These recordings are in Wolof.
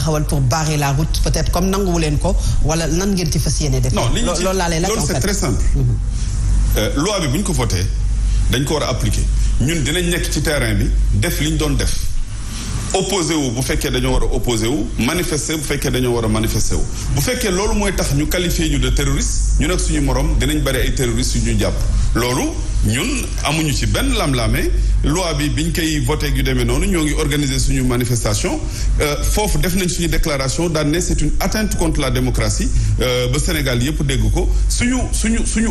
taxawal pour barrer la route peut-être comme nanguwu leen ko wala nan ngeen ci fas yéene def. non li ñu ci loolu c'est très simple. loi bi bu ñu ko voté dañ ko war a appliquer ñun dinañ nekk ci terrain bi def li ñu doon def opposé wu bu fekkee dañoo war a opposé wu manifester bu fekkee dañoo war a manifester wu bu fekkee loolu mooy tax ñu qualifier ñu de terroriste ñu nag suñu morom dinañ bari ay terroristes yu ñu jàpp loolu ñun amuñu ci benn lam-laame loi bi biñ koy voté yu demee noonu ñoo ngi organiser suñu manifestation foofu def nañ suñu déclaration daan ne c'est une atteinte contre la démocratie ba Sénégal yëpp dégg ko suñu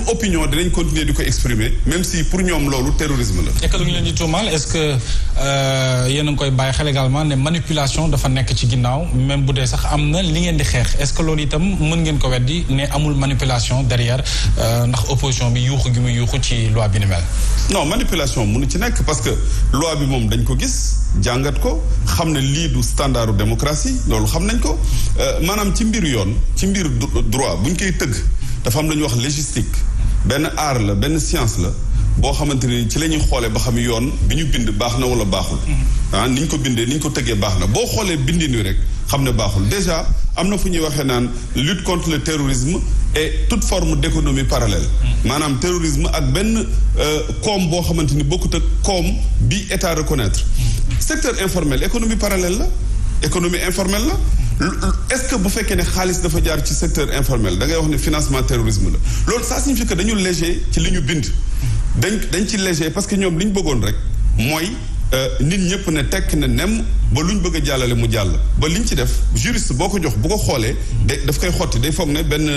opinion dinañ continuer di ko exprimer même si pour ñoom loolu terrorisme la. nekk lu ñu leen di tuumal est-ce que yéen a ngi koy bàyyi xel également ne manipulation dafa nekk ci ginnaaw même bu dee sax am na li ngeen di xeex est-ce que loolu itam mën ngeen ko weddi ne amul manipulation derrière ndax opposition bi yuuxu gi muy yuuxu ci loi bi ni mel. non manipulation mënu ci nekk parce que loi bi moom dañ ko gis jàngat ko xam ne lii du standardu démocratie loolu xam nañ ko maanaam ci mbir yoon ci mbir droit bu ñu koy tëgg dafa am lu ñuy wax légistique benn art la benn science la boo xamante ni ci la ñuy xoolee ba xam yoon bi ñu bind baax na wala baaxul ni ñu ko bindee ni ñu ko tëggee baax na boo xoolee bindin wi rek xam ne baaxul déjà am na fu ñuy waxee naan lutte contre le terrorisme et toute forme d'économie parallèle maanaam terrorisme ak benn koom boo xamante ni bokkut ak koom bi état reconnaître secteur informel économie parallèle la économie informelle la est-ce que bu fekkee ne xaalis dafa jaar ci secteur informel da ngay wax ne financement terrorisme la loolu ça signifie que dañu léger ci li ñu bind dañ ci léger parce que ñoom li ñu bëggoon rek mooy nit ñëpp ne tekk ne nem ba lu ñu bëgg a jàllale mu jàll ba li ñu ci def juriste boo ko jox bu ko xoolee daf koy xotti day foog ne benn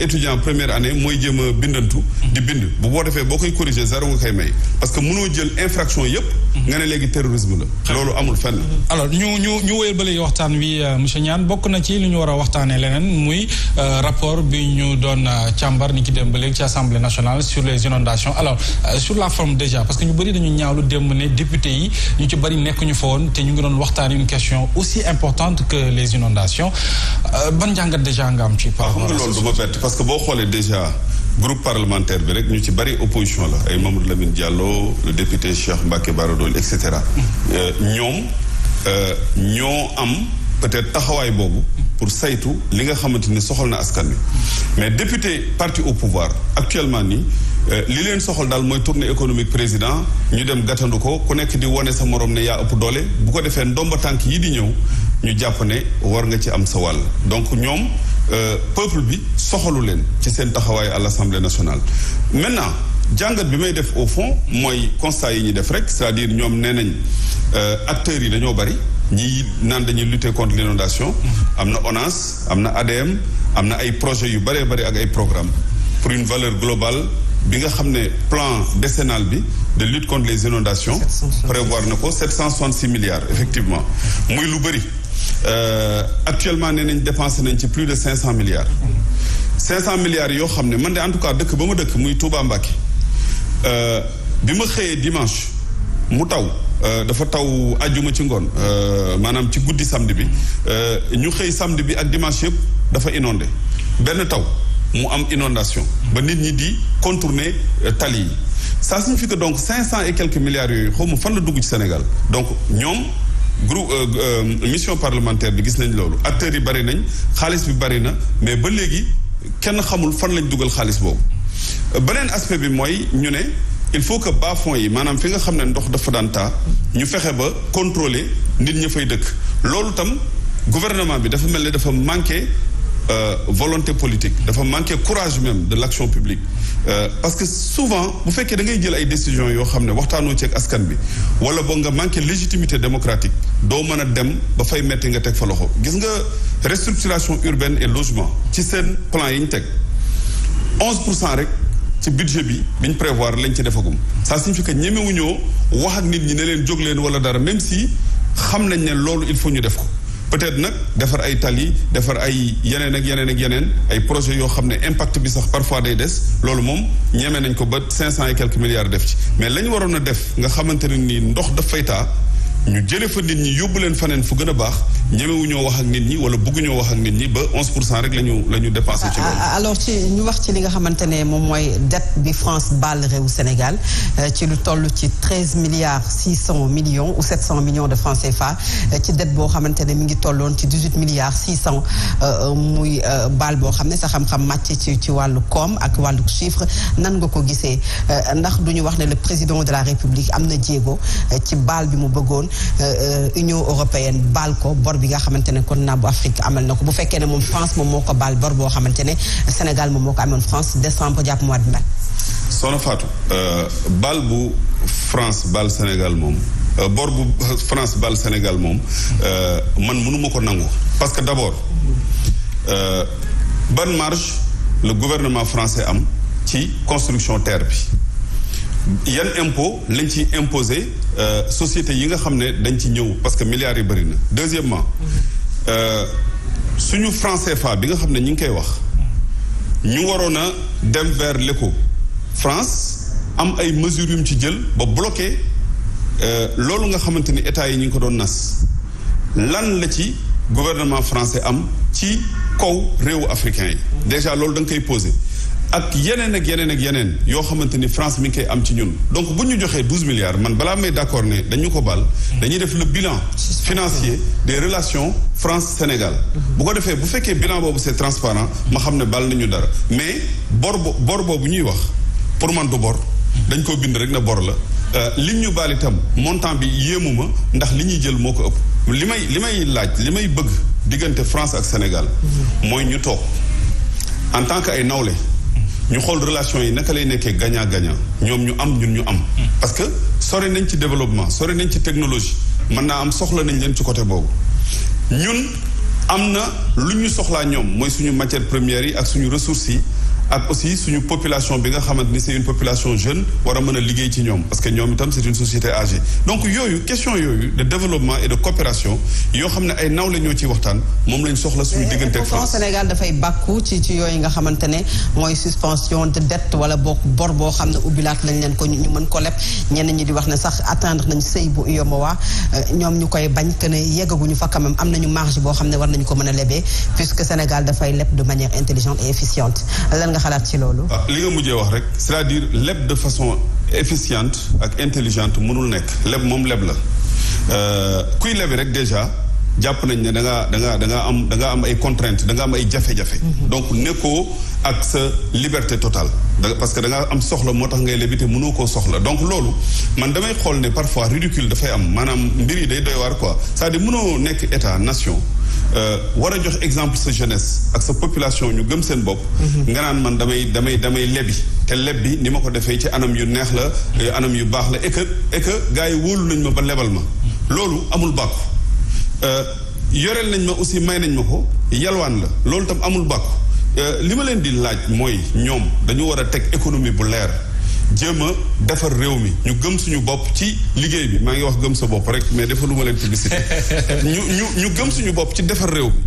étudiant première année mooy jéem a bindantu di bind bu boo defee boo koy corriger zéro nga koy may parce que mënoo jël infraction yëpp nga ne léegi terrorisme la loolu amul fenn. alors ñu wéyal ba léegi waxtaan wi monsieur Niane bokk na ci li ñu war a waxtaanee leneen muy rapport bi ñu doon càmbar ni ki dem ba léegi ci assemblée nationale sur les inondations alors sur la forme déjà parce que ñu bëri dañu ñaawlu démb ne député yi ñu ci bëri nekkuñu fa woon te ñu ngi doon waxtaan une question aussi importante que les inondations ban jàngat déjà nga am ci par rapport à loolu du ma bett parce que boo xoolee déjà groupe parlementaire bi rek ñu ci bari opposition la ay Mamadou Lamine Diallo le député Cheikh Mbacké Bara Dolly et cetera ñoom ñoo am peut-être taxawaay boobu pour saytu li nga xamante ni soxal na askan wi mais député parti au pouvoir actuellement nii li leen soxal daal mooy tournée économique président ñu dem gàttandu ko ku nekk di wane sa morom ne yaa ëpp doole bu ko defee ndomba tànk yi di ñëw ñu jàpp ne war nga ci am sa wàll donc ñoom peuple bi soxalu leen ci seen taxawaay à l'Assemblée nationale. maintenant jàngat bi may def au fond mooy constat yi ñu def rek c'est-à-dire ñoom nee nañ acteurs yi dañoo bari ñii naan dañuy lutter contre l'inondation am na ONAS am na ADM am na ay projets yu bëree bëri ak ay programmes pour une valeur globale bi nga xam ne plan décennal bi de lutte contre les inondations prévoir na ko 766 milliards effectivement muy lu bëri actuellement nee nañ dépensé nañ ci plus de 500 milliards 500 milliards yoo xam ne man de en tout cas dëkk ba ma dëkk muy Touba Mbacké bi ma xëyee dimanche mu taw dafa taw àjjuma ci ngoon maanaam ci guddi samedi bi ñu xëy samedi bi ak dimanche yëpp dafa inondé benn taw mu am inondation ba nit ñi di contourner tali yi ça signifie que donc 500 et quelques milliards yooyu xaw ma fan la dugg ci Sénégal donc ñoom groupe mission parlementaire bi gis nañ loolu acteurs yi bari nañ xaalis bi bari na mais ba léegi kenn xamul fan lañ dugal xaalis boobu beneen aspect bi mooy ñu ne il faut que bas-fonds yi maanaam fi nga xam ne ndox dafa daan taa ñu fexe ba contrôler nit ña fay dëkk loolu tam gouvernement bi dafa mel ne dafa manqué volonté politique dafa manqué courage même de l'action publique parce que souvent bu fekkee da ngay jël ay décisions yoo xam ne waxtaanoo ci ak askan bi wala boog nga manqué légitimité démocratique doo mën a dem ba fay metti nga teg fa loxo gis nga restructuration urbaine et logement ci seen plan yi ñu teg 11% rek ci budget bi ñu prévoir lañ ci defagum ça signifie que ñemewuñoo wax ak nit ñi ne leen jóg leen wala dara même si xam nañ ne loolu il faut ñu def ko peut-être nag defar ay tali defar ay yeneen ak yeneen ak yeneen ay projets yoo xam ne impact bi sax parfois day des loolu moom ñeme nañ ko ba 500 et quelques milliards def ci mais la ñu waroon a def nga xamante ne ni ndox daf fay taa ñu jëlee fa nit ñi yóbbu leen faneen fu gën a baax ñemewuñoo wax ak nit ñi wala bëgguñoo wax ak nit ñi ba 11% rek la ñu dépensé ci loolu. alors ñu wax ci li nga xamante ne moom mooy dette bi France baal réewu Sénégal ci lu toll ci 13 milliards 600 millions ou 700 millions de francs CFA ci dette boo xamante ne mi ngi tolloon ci 18 milliards 600 muy baal boo xam ne sa xam-xam màcc ci wàllu koom ak wàllu chiffre nan nga ko gisee ndax duñu wax ne le président de la République am na jéego ci baal bi mu bëggoon Union européenne baal ko bor bi nga xamante ne kon naa bu Afrique amal na ko bu fekkee ne moom France moom moo ko baal bor boo xamante ne Sénégal moom moo ko amoon France décembre jàpp mois de mai. Soxna Fatou baal bu France baal Sénégal moom bor bu France baal Sénégal moom man mënuma ko nangu parce que d'abord ban marge le gouvernement français am ci construction terre bi yan impôt lañ ci imposer société yi nga xam ne dañ ci ñëw parce que milliards yi bëri na. Deuxièmement suñu franc CFA bi nga xam ne ñu ngi koy wax ñu waroon a dem vers l'éco France am ay mesures yu mu ci jël ba bloqué loolu nga xamante ni état yi ñu ngi ko doon nas lan la ci gouvernement français am ci kaw réewu africain yi déjà loolu da nga koy posé ak yeneen ak yeneen ak yeneen yoo xamante ni France mi ngi koy am ci ñun donc bu ñu joxee 12 milliards man balaa may d'accord ne dañu ko baal dañuy def le bilan financier des relations France-Sénégal bu ko defee bu fekkee bilan boobu c'est transparent ma xam ne baal nañu dara mais bor boobu ñuy wax pour man du bor dañ koo bind rek ne bor la li ñu baal itam montant bi yéemu ma ndax li ñuy jël moo ko ëpp li may laaj li may bëgg diggante France ak Sénégal mooy ñu toog en tant que ay nawle ñu xool relation yi naka lay nekkee gagnant-gagnant ñoom ñu am ñun ñu am parce que sori nañ ci développement sori nañ ci technologie mën naa am soxla nañ leen ci côté boobu ñun am na lu ñu soxlaa ñoom mooy suñu matières premières yi ak suñu ressources yi ak aussi suñu population bi nga xamante ni c'est une population jeune war a mën a liggéey ci ñoom parce que ñoom itam c'est une société âgée donc yooyu question yooyu de développement et de coopération yoo xam ne ay nawle ñoo ciy waxtaan moom lañ soxla suñu diggante ak France. Sénégal dafay bàkku ci yooyu nga xamante ne mooy suspension de dette wala bor boo xam ne ubbilaat lañ leen ko ñu mën ko leb ñenn ñi di wax ne sax atteindre nañ seuil bu UEMOA ñoom ñu koy bañ que ne yeggaguñu fa quand même am nañu marge boo xam ne war nañu ko mën a lebee puisque Sénégal dafay leb de manière intelligente et efficiente xalaat ci loolu. li nga mujjee wax rek c'est-à-dire leb de façon efficiente ak intelligente mënul nekk leb moom leb la kuy lebi rek déjà jàpp nañ ne da nga am ay contraintes da nga am ay jafe-jafe. donc nekkoo ak sa liberté totale. parce que da nga am soxla moo tax ngay lebi te mënoo koo soxla donc loolu man damay xool ne parfois ridicule dafay am maanaam mbir yi day doy waar quoi c'est-à-dire mënoo nekk état nation. war a jox exemple sa jeunesse ak sa population ñu gëm seen bopp. nga naan man damay lebi te leb bi ni ma ko defee ci anam yu neex la anam yu baax la et que gars yi wóolu nañ ma ba lebal ma loolu amul bàkku yoreel nañ ma aussi may nañ ma ko yalwaan la loolu tam amul bàkku li ma leen di laaj mooy ñoom dañu war a teg économie bu leer jéem a defar réew mi ñu gëm suñu bopp ci liggéey bi maa ngi wax gëm sa bopp rek mais defaluma leen publicité ñu gëm suñu bopp ci defar réew mi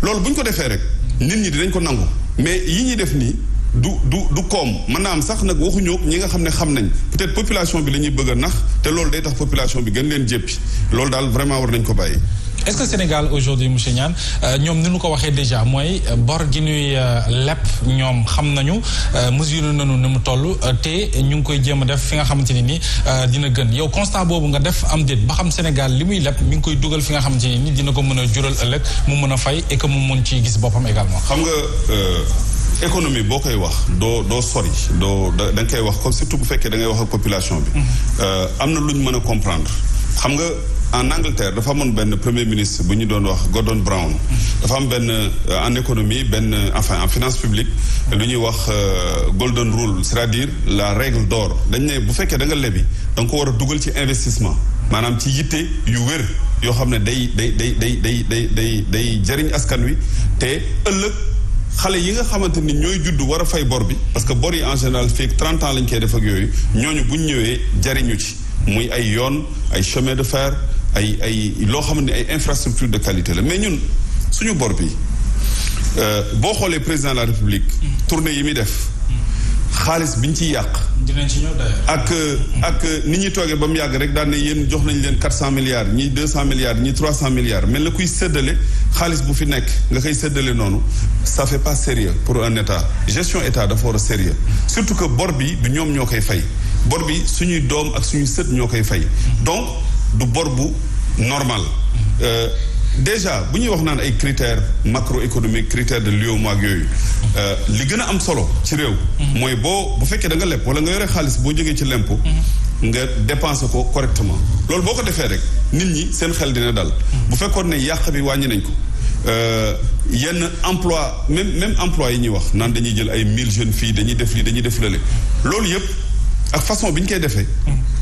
loolu bu ñu ko defee rek nit ñi dinañ ko nangu mais yi ñuy def nii du koom mën naa am sax nag waxuñu ñi nga xam ne xam nañ peut-être population bi la ñuy bëgg a nax te loolu day tax population bi gën leen jéppi loolu daal vraiment war nañ ko bàyyi. est-ce que Sénégal aujourd'hui monsieur Niane ñoom ni ñu ko waxee déjà mooy bor gi ñuy lepp ñoom xam nañu mesure nañu ni mu toll te ñu ngi koy jéem a def fi nga xamante ni nii dina gën yow constat boobu nga def am déet ba xam Sénégal li muy lepp mi ngi koy dugal fi nga xamante ni nii dina ko mën a jural ëllëg mu mën a fay et que mu mën ci gis boppam également. xam nga économie boo koy wax doo sori da nga koy wax comme surtout bu fekkee da ngay wax ak population bi. am na lu ñu mën a comprendre xam nga. en Angleterre dafa amoon benn premier ministre bu ñu doon wax Gordon Brown dafa am benn en économie en finance publique lu ñuy wax golden rule c'est-à-dire la règle d'or dañ ne bu fekkee da nga lebi da nga ko war a dugal ci investissement maanaam ci yitte yu wér yoo xam ne day jariñ askan wi te ëllëg xale yi nga xamante ni ñooy judd war a fay bor bi parce que bor yi en général fii 30 ans lañ koy def ak yooyu ñooñu buñ ñëwee jariñu ci muy ay yoon ay chemin de fer ay loo xam ne ay infrastructure de qualité la mais ñun suñu bor bi boo xoolee président de la république tournée yi muy def xaalis biñ ciy yàq. dinañ ci ñëw d'ailleurs. ak ni ñuy toogee ba mu yàgg rek daan ne yéen jox nañ leen 400 milliards ñii 200 milliards ñii 300 milliards mel na kuy séddale xaalis bu fi nekk nga koy séddale noonu ça fait pas sérieux pour un état gestion état dafa war a sérieux surtout que bor bi du ñoom ñoo koy fay bor bi suñuy doom ak suñuy sët ñoo koy fay donc du bor bu normal. Déjà bu ñuy wax naan ay critères macroéconomiques critères de l'UEMOA ak yooyu li gën a am solo ci réew. mooy bu fekkee da nga lepp wala nga yore xaalis boo jógee ci lempo. nga dépensé ko correctement. loolu boo ko defee rek nit ñi seen xel dina dal. bu fekkoon ne yàq bi wàññi nañ ko yenn emploi même emploi yi ñuy wax naan dañuy jël ay 1000 jeunes filles dañuy def lii dañuy def lële loolu yëpp ak façon bi ñu koy defee.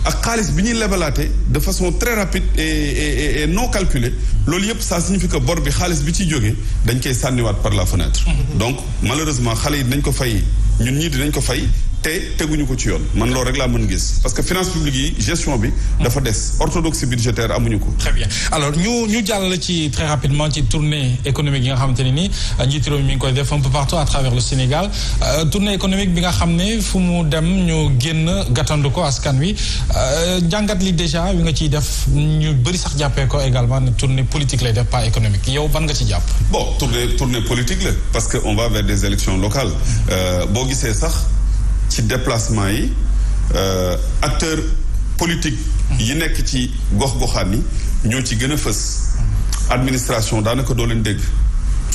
ak xaalis bi ñuy lebalaate de façon très rapide et non calculée loolu yëpp ça signifie que bor bi xaalis bi ciy jógee dañ koy sànniwaat par la fenêtre. donc malheureusement xale yi dinañ ko fay ñun ñii dinañ ko fay te teguñu ko ci yoon man loolu rek laa mën gis parce que finance publique yi gestion bi. dafa des orthodoxie budgétaire amuñu ko. très bien alors ñu jàll ci très rapidement ci tournée économique yi nga xamante ne nii njiitu réew mi ngi koy def un peu partout à travers le Sénégal tournée économique bi nga xam ne fu mu dem ñu génn gàttandu ko askan wi jàngat li déjà wi nga ciy def ñu bëri sax jàppee ko également ne tournée politique lay def pas économique yow ban nga ci jàpp. bon tournée politique la parce que on va vers des élections locales boo gisee sax. ci déplacement yi acteurs politiques yi nekk ci gox-goxaan yi ñoo ci gën a fës administration daanaka doo leen dégg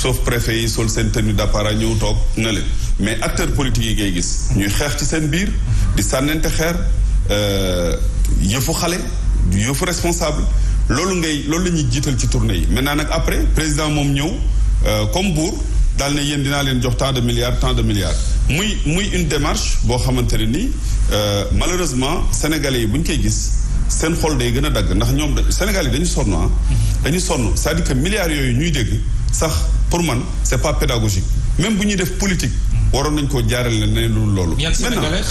sauf préfet yi sol seen tenue d'apparat ñëw toog na leen mais acteurs politiques yi ngay gis ñuy xeex ci seen biir di sànnente xeer yëfu xale yëfu responsable loolu la ñuy jiital ci tournée yi maintenant nag après président moom ñëw comme buur daal ne yéen dinaa leen jox tant de milliards muy une démarche boo xamante ne nii malheureusement sénégalais yi bu ñu koy gis seen xol day gën a dagg ndax ñoom sénégalais yi dañu sonn dañu sonn c'est-à-dire que milliards yooyu ñuy dégg sax pour man c'est pas pédagogique même bu ñuy def politique waroon nañ koo jaarale leen ne loolu. yan sénégalais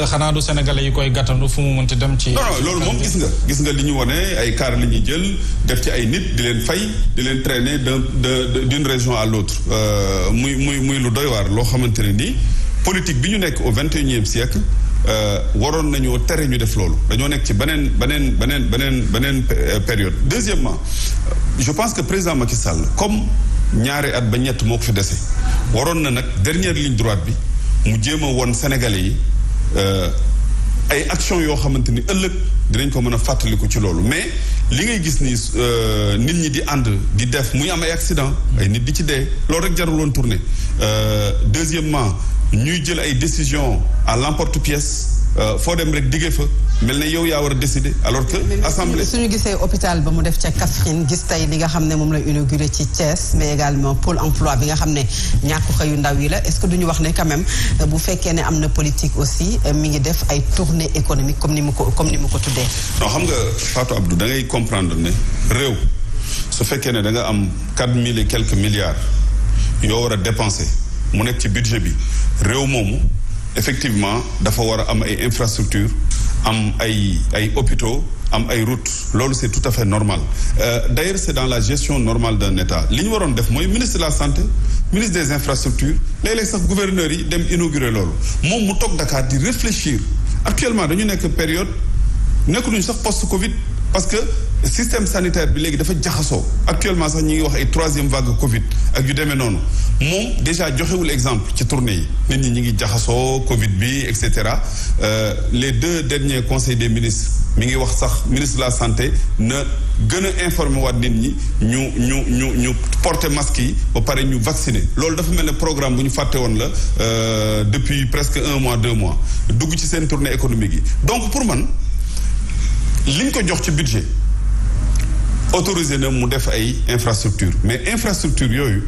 xanaa du sénégalais yi koy gàttandu fu mu mënti dem ci. non loolu moom gis nga li ñu wane ay car li ñuy jël def ci ay nit di leen fay di leen traîner d'une région à l'autre muy lu doy waar loo xamante ne nii politique bi ñu nekk au 21e siècle waroon nañoo tere ñu def loolu dañoo nekk ci beneen période. Deuxièmement je pense que président Macky Sall comme ñaari at ba ñett moo ko fi dese waroon na nag dernière ligne droite bi mu jéem a woon Sénégalais yi ay action yoo xamante ni ëllëg dinañ ko mën a fàttaliku ci loolu mais li ngay gis ni nit ñi di ànd di def muy am ay accident ay nit di ci dee loolu rek jarul woon tourner. Deuxièmement ñuy jël ay décisions à l'emporte-pièce foo dem rek diggee fa mel ne yow yaa war a décider alors que assemblée suñu gisee hôpital ba mu def ca Kaffrine gis tey li nga xam ne moom la inauguré ci Thiès mais également pôle emploi bi nga xam ne ñàkk xëyu ndaw yi la est-ce que duñu wax ne quand même bu fekkee ne am na politique aussi mi ngi def ay tournée économique comme ni mu ko tuddee. non xam nga Fatou Abdou da ngay comprendre ne réew su fekkee ne da nga am 4000 et quelques milliards yoo war a dépenser mu nekk ci budget bi réew moomu effectivement dafa war a am ay infrastructures am ay hôpitaux am ay routes loolu c'est tout à fait normal d'ailleurs c'est dans la gestion normale d'un État li ñu waroon def mooy ministre de la santé ministre des infrastructures léeg-léeg sax gouverneurs yi dem inaugurer loolu moom mu toog Dakar di réfléchir actuellement dañu nekk période nekkuñu sax post-Covid parce que système sanitaire bi léegi dafa jaxasoo actuellement sax ñi ngi wax ay 3e vague Covid ak yu demee noonu moom déjà joxewul exemple ci tournée yi nit ñi ngi jaxasoo Covid bi et cetera les 2 derniers conseils des ministres mi ngi wax sax ministre de la santé na gën a informer waat nit ñi ñu porter masque yi ba pare ñu vacciner loolu dafa mel ne programme bu ñu fàtte woon la depuis presque 1 mois 2 mois dugg ci seen tournée économique yi donc pour man liñ ko jox ci budget autorisé na mu def ay infrastructure mais infrastructure yooyu